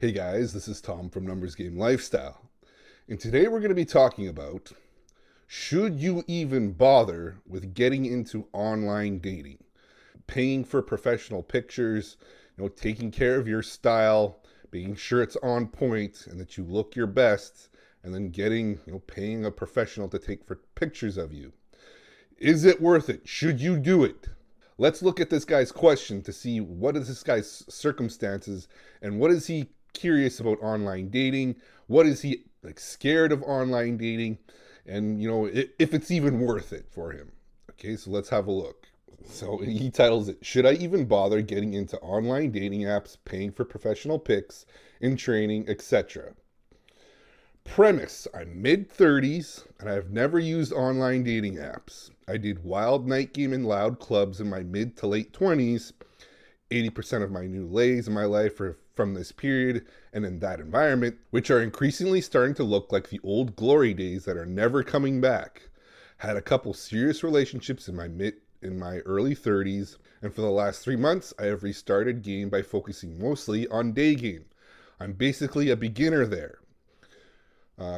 Hey guys, this is Tom from Numbers Game Lifestyle. And today we're going to be talking about, should you even bother with getting into online dating? Paying for professional pictures, taking care of your style, making sure it's on point and that you look your best, and then paying a professional to take for pictures of you. Is it worth it? Should you do it? Let's look at this guy's question to see what is this guy's circumstances and what is he curious about online dating? What is he scared of online dating? And if it's even worth it for him. Okay, so let's have a look. So he titles it, "Should I even bother getting into online dating apps, paying for professional pics, in training, etc.?" Premise: I'm mid-30s and I have never used online dating apps. I did wild night game in loud clubs in my mid to late 20s. 80% of my new lays in my life are from this period and in that environment, which are increasingly starting to look like the old glory days that are never coming back. Had a couple serious relationships in my early 30s, and for the last 3 months, I have restarted game by focusing mostly on day game. I'm basically a beginner there.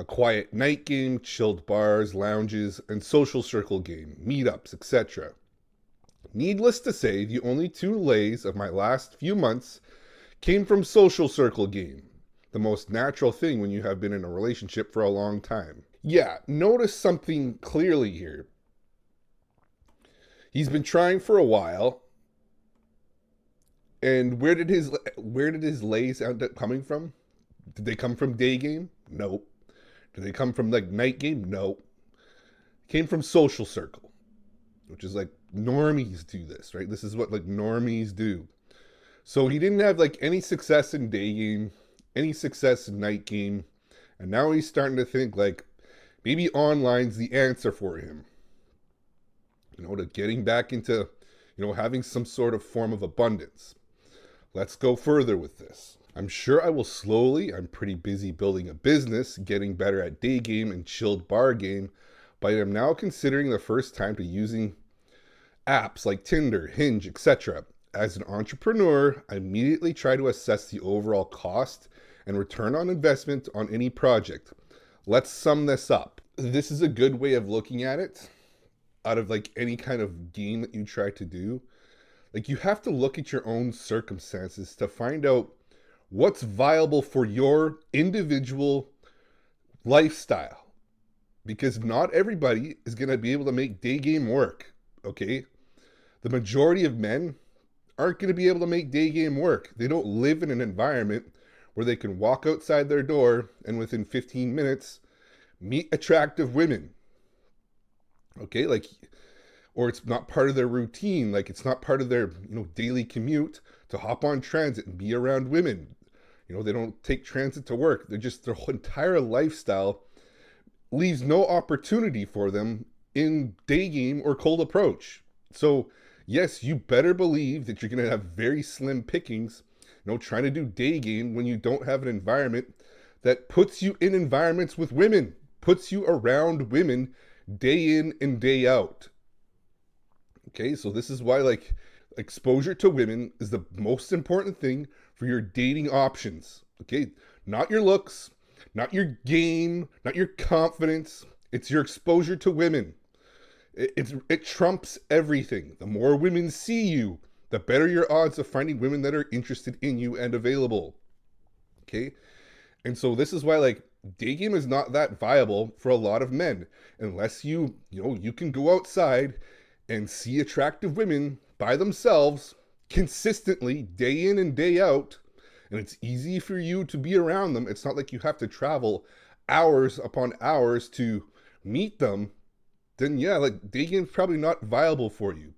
Quiet night game, chilled bars, lounges, and social circle game, meetups, etc. Needless to say, the only 2 lays of my last few months came from social circle game, the most natural thing when you have been in a relationship for a long time. Yeah, notice something clearly here. He's been trying for a while, and where did his lays end up coming from? Did they come from day game? Nope. Did they come from night game? Nope. Came from social circle, which is normies do this, right? This is what normies do. So he didn't have any success in day game, any success in night game, and now he's starting to think maybe online's the answer for him. To getting back into, having some sort of form of abundance. Let's go further with this. I'm sure I'm pretty busy building a business, getting better at day game and chilled bar game, but I am now considering the first time to using apps like Tinder, Hinge, etc. As an entrepreneur, I immediately try to assess the overall cost and return on investment on any project. Let's sum this up. This is a good way of looking at it out of any kind of game that you try to do. You have to look at your own circumstances to find out what's viable for your individual lifestyle. Because not everybody is going to be able to make day game work, okay? The majority of men aren't going to be able to make day game work. They don't live in an environment where they can walk outside their door and within 15 minutes meet attractive women. Okay, or it's not part of their routine, it's not part of their, daily commute to hop on transit and be around women. They don't take transit to work. Their whole entire lifestyle leaves no opportunity for them in day game or cold approach. So yes, you better believe that you're going to have very slim pickings, trying to do day game when you don't have an environment that puts you in environments with women, puts you around women day in and day out. Okay, so this is why exposure to women is the most important thing for your dating options. Okay, not your looks, not your game, not your confidence. It's your exposure to women. It trumps everything. The more women see you, the better your odds of finding women that are interested in you and available. Okay, and so this is why day game is not that viable for a lot of men unless you can go outside and see attractive women by themselves consistently day in and day out, and it's easy for you to be around them. It's not like you have to travel hours upon hours to meet them. Then yeah, day game's probably not viable for you.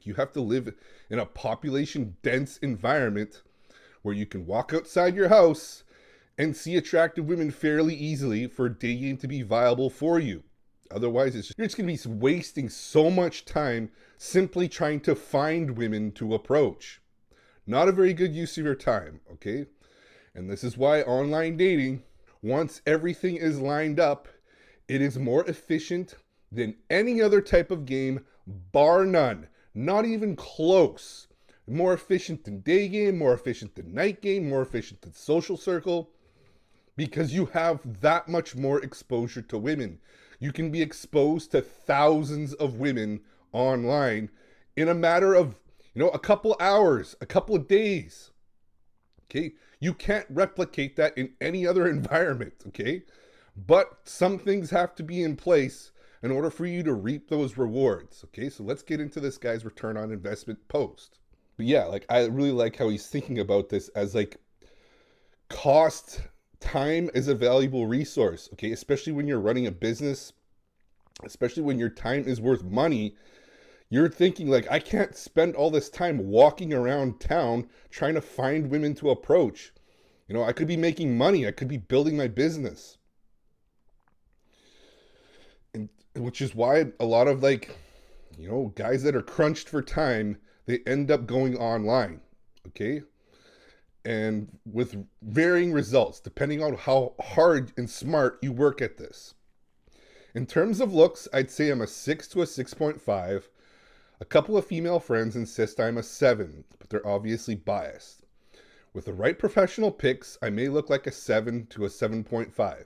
You have to live in a population dense environment where you can walk outside your house and see attractive women fairly easily for day game to be viable for you. Otherwise, you're just going to be wasting so much time simply trying to find women to approach. Not a very good use of your time, okay? And this is why online dating, once everything is lined up, it is more efficient than any other type of game, bar none. Not even close. More efficient than day game, more efficient than night game, more efficient than social circle, because you have that much more exposure to women. You can be exposed to thousands of women online in a matter of, a couple hours, a couple of days. Okay? You can't replicate that in any other environment, okay? But some things have to be in place in order for you to reap those rewards, okay? So let's get into this guy's return on investment post. But yeah, like I really like how he's thinking about this as like cost. Time is a valuable resource, okay? Especially when you're running a business, especially when your time is worth money. You're thinking like, I can't spend all this time walking around town trying to find women to approach. I could be making money. I could be building my business. And which is why a lot of guys that are crunched for time, they end up going online, okay? And with varying results, depending on how hard and smart you work at this. In terms of looks, I'd say I'm a 6 to a 6.5. A couple of female friends insist I'm a 7, but they're obviously biased. With the right professional pics, I may look like a 7 to a 7.5.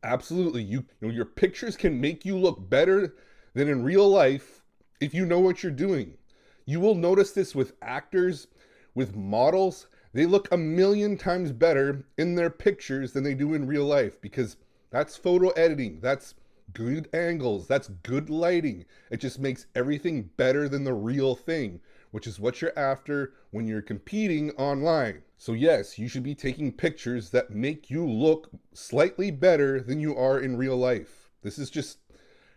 Absolutely, your pictures can make you look better than in real life if you know what you're doing. You will notice this with actors, with models. They look a million times better in their pictures than they do in real life, because that's photo editing, that's good angles, that's good lighting. It just makes everything better than the real thing, which is what you're after when you're competing online. So yes, you should be taking pictures that make you look slightly better than you are in real life. This is just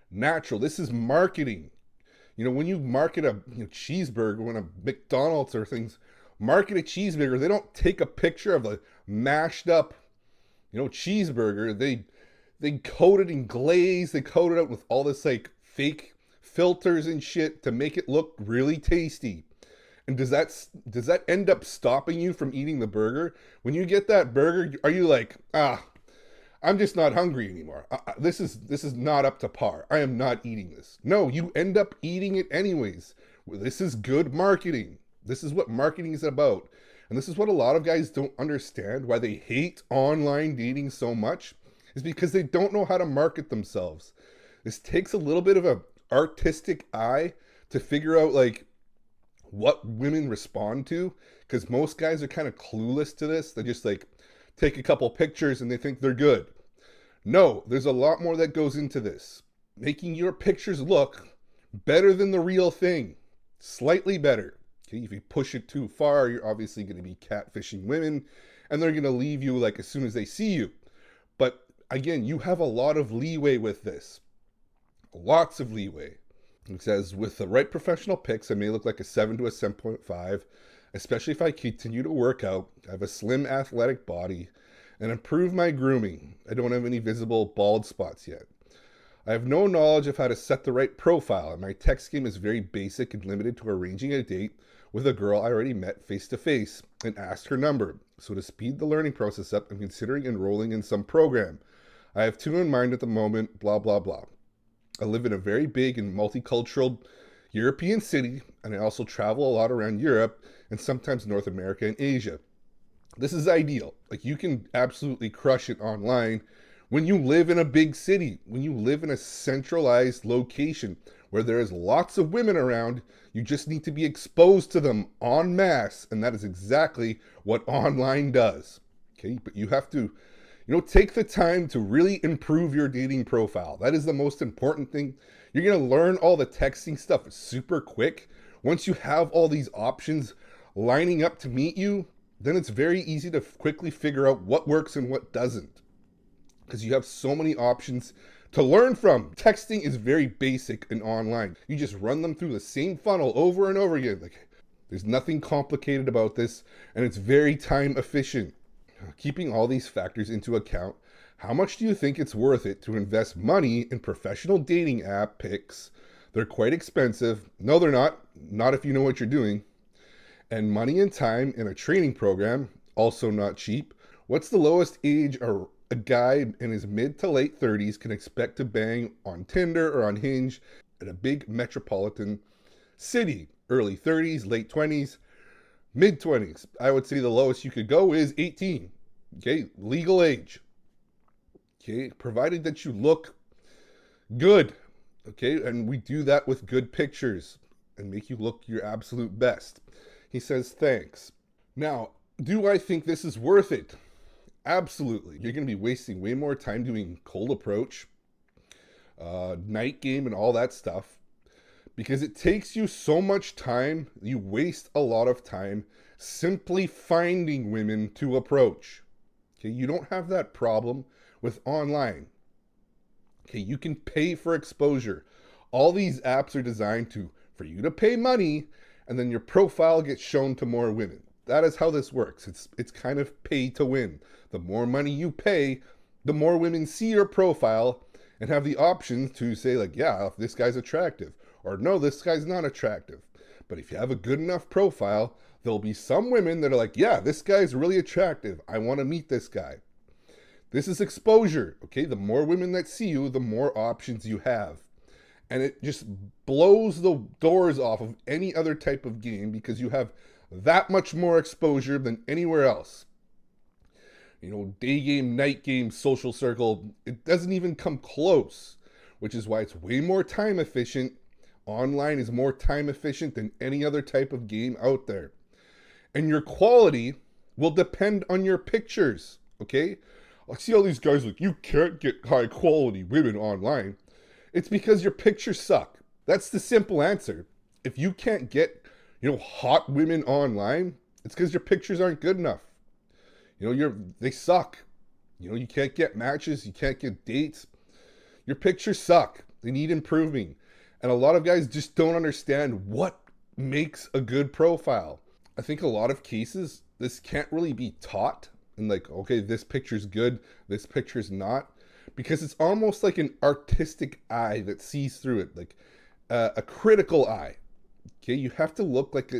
natural. This is marketing. When you market a cheeseburger, when a McDonald's or things market a cheeseburger, they don't take a picture of a mashed up, cheeseburger. They coat it in glaze. They coat it up with all this like fake filters and shit to make it look really tasty. And does that end up stopping you from eating the burger? When you get that burger, are you like, I'm just not hungry anymore. This is not up to par. I am not eating this. No, you end up eating it anyways. This is good marketing. This is what marketing is about. And this is what a lot of guys don't understand, why they hate online dating so much, is because they don't know how to market themselves. This takes a little bit of an artistic eye to figure out like what women respond to, because most guys are kind of clueless to this. They just like take a couple pictures and they think they're good. No, there's a lot more that goes into this. Making your pictures look better than the real thing. Slightly better. Okay, if you push it too far, you're obviously going to be catfishing women, and they're going to leave you like as soon as they see you. But again, you have a lot of leeway with this. Lots of leeway. It says, with the right professional pics, I may look like a 7 to a 7.5, especially if I continue to work out. I have a slim athletic body and improve my grooming. I don't have any visible bald spots yet. I have no knowledge of how to set the right profile, and my text game is very basic and limited to arranging a date with a girl I already met face to face and asked her number. So to speed the learning process up, I'm considering enrolling in some program. I have 2 in mind at the moment, blah, blah, blah. I live in a very big and multicultural European city, and I also travel a lot around Europe and sometimes North America and Asia. This is ideal. Like, you can absolutely crush it online when you live in a big city, when you live in a centralized location where there is lots of women around. You just need to be exposed to them en masse, and that is exactly what online does. Okay, but you have to take the time to really improve your dating profile. That is the most important thing. You're going to learn all the texting stuff super quick. Once you have all these options lining up to meet you, then it's very easy to quickly figure out what works and what doesn't, because you have so many options to learn from. Texting is very basic and online. You just run them through the same funnel over and over again. Like, there's nothing complicated about this, and it's very time efficient. Keeping all these factors into account, how much do you think it's worth it to invest money in professional dating app pics? They're quite expensive. No, they're not. Not if you know what you're doing. And money and time in a training program, also not cheap. What's the lowest age a guy in his mid to late 30s can expect to bang on Tinder or on Hinge at a big metropolitan city? early 30s, late 20s, mid 20s. I would say the lowest you could go is 18. Okay, legal age. Okay, provided that you look good. Okay, and we do that with good pictures and make you look your absolute best. He says, thanks. Now, do I think this is worth it? Absolutely. You're going to be wasting way more time doing cold approach, night game, and all that stuff because it takes you so much time. You waste a lot of time simply finding women to approach. Okay, you don't have that problem with online. Okay, you can pay for exposure. All these apps are designed for you to pay money, and then your profile gets shown to more women. That is how this works. It's kind of pay to win. The more money you pay, the more women see your profile and have the option to say like, yeah, this guy's attractive, or no, this guy's not attractive. But if you have a good enough profile, there'll be some women that are like, yeah, this guy's really attractive. I want to meet this guy. This is exposure, okay? The more women that see you, the more options you have. And it just blows the doors off of any other type of game because you have that much more exposure than anywhere else. You know, day game, night game, social circle, it doesn't even come close, which is why it's way more time efficient. Online is more time efficient than any other type of game out there. And your quality will depend on your pictures, okay? I see all these guys like, you can't get high quality women online. It's because your pictures suck. That's the simple answer. If you can't get, hot women online, it's because your pictures aren't good enough. They suck. You can't get matches. You can't get dates. Your pictures suck. They need improving. And a lot of guys just don't understand what makes a good profile. I think a lot of cases, this can't really be taught. And like, okay, this picture's good, this picture's not. Because it's almost like an artistic eye that sees through it, like a critical eye. Okay, you have to look like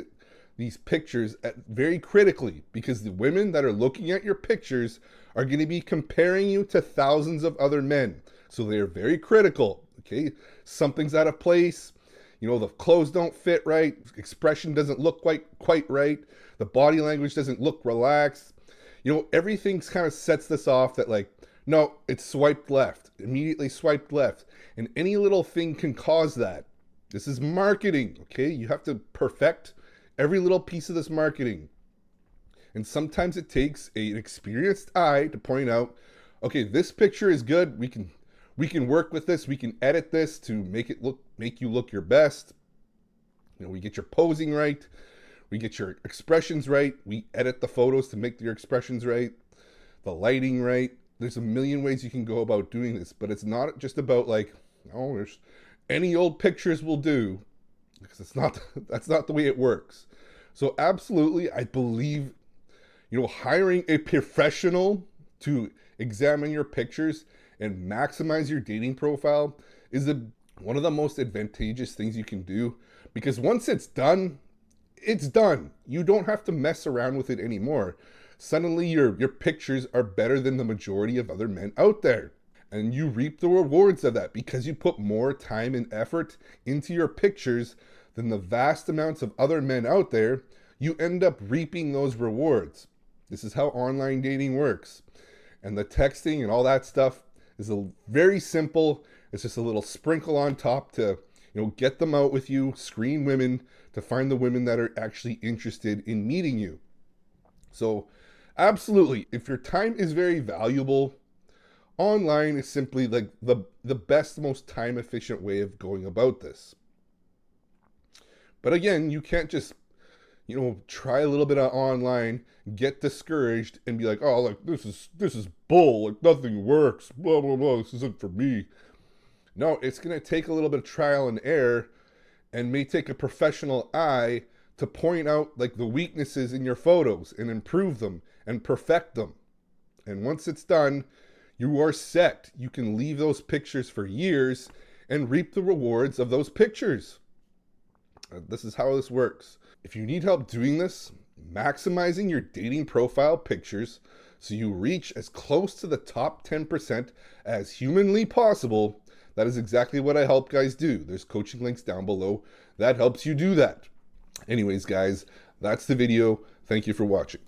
these pictures very critically because the women that are looking at your pictures are going to be comparing you to thousands of other men. So they are very critical. Okay, something's out of place. The clothes don't fit right. Expression doesn't look quite right. The body language doesn't look relaxed. Everything kind of sets this off that like, no, it's swiped left, immediately swiped left. And any little thing can cause that. This is marketing, okay? You have to perfect every little piece of this marketing. And sometimes it takes an experienced eye to point out, okay, this picture is good. We can work with this. We can edit this to make you look your best. We get your posing right. We get your expressions right. We edit the photos to make your expressions right. The lighting right. There's a million ways you can go about doing this, but it's not just about like, oh, there's any old pictures will do, because that's not the way it works. So absolutely, I believe, hiring a professional to examine your pictures and maximize your dating profile is one of the most advantageous things you can do, because once it's done, it's done. You don't have to mess around with it anymore. Suddenly your pictures are better than the majority of other men out there. And you reap the rewards of that because you put more time and effort into your pictures than the vast amounts of other men out there. You end up reaping those rewards. This is how online dating works. And the texting and all that stuff is very simple. It's just a little sprinkle on top to, get them out with you, screen women to find the women that are actually interested in meeting you. So absolutely, if your time is very valuable, online is simply like the best, most time efficient way of going about this. But again, you can't just, try a little bit of online, get discouraged and be like, oh, like this is bull, like nothing works, blah, blah, blah, this isn't for me. No, it's going to take a little bit of trial and error and may take a professional eye to point out like the weaknesses in your photos and improve them and perfect them. And once it's done, you are set. You can leave those pictures for years and reap the rewards of those pictures. This is how this works. If you need help doing this, maximizing your dating profile pictures so you reach as close to the top 10% as humanly possible, that is exactly what I help guys do. There's coaching links down below that helps you do that. Anyways, guys, that's the video. Thank you for watching.